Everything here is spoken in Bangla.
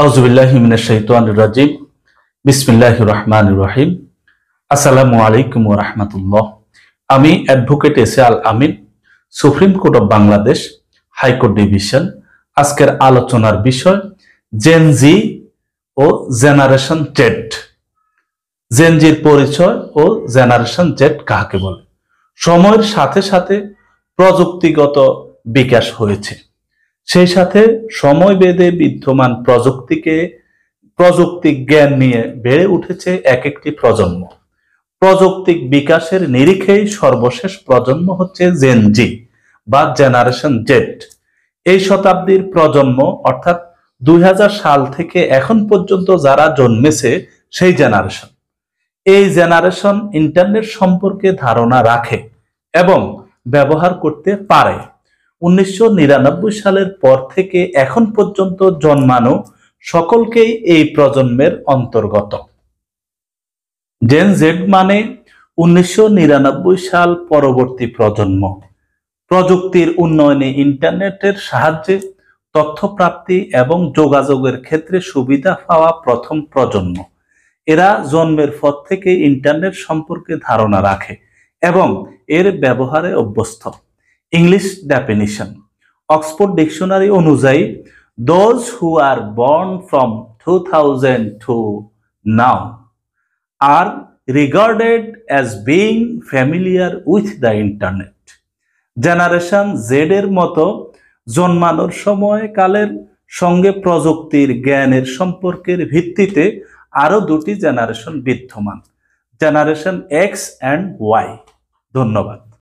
আউযুবিল্লাহি মিনাশ শাইতানির রাজিম। বিসমিল্লাহির রহমানির রহিম। আসসালামু আলাইকুম ওয়া রাহমাতুল্লাহ। আমি advocate S Al Amin, supreme court of Bangladesh, high court division. আজকের আলোচনার বিষয় জেনজি ও জেনারেশন জেড। জেনজির পরিচয় ও জেনারেশন জেড কাকে বলে। সময়ের সাথে সাথে প্রযুক্তিগত বিকাশ হয়েছে, সেই সাথে সময় বেঁধে বিদ্যমান প্রযুক্তিক জ্ঞান নিয়ে বেড়ে উঠেছে এক একটি প্রজন্ম। প্রযুক্তিক বিকাশের নিরিখেই সর্বশেষ প্রজন্ম হচ্ছে জেনজি বা জেনারেশন জেড। এই শতাব্দীর প্রজন্ম অর্থাৎ 2000 সাল থেকে এখন পর্যন্ত যারা জন্মেছে সেই জেনারেশন। এই জেনারেশন ইন্টারনেট সম্পর্কে ধারণা রাখে এবং ব্যবহার করতে পারে। 1999 সালের পর থেকে এখন পর্যন্ত জন্মানো সকলকেই এই প্রজন্মের অন্তর্গত। জেন জেড মানে 1999 সাল পরবর্তী প্রজন্ম। প্রযুক্তির উন্নয়নে ইন্টারনেটের সাহায্যে তথ্য প্রাপ্তি এবং যোগাযোগের ক্ষেত্রে সুবিধা পাওয়া প্রথম প্রজন্ম। এরা জন্মের পর থেকে ইন্টারনেট সম্পর্কে ধারণা রাখে এবং এর ব্যবহারে অভ্যস্ত। ইংলিশ ডেফিনিশন, অক্সফোর্ড ডিকশনারি অনুযায়ী, those who are born from 2000 to now are regarded as being familiar with the internet. Generation Z এর মতো জন্মানোর সময়কালের সঙ্গে প্রযুক্তির জ্ঞানের সম্পর্কের ভিত্তিতে আরো দুটি জেনারেশন বিদ্যমান, জেনারেশন এক্স অ্যান্ড ওয়াই। ধন্যবাদ।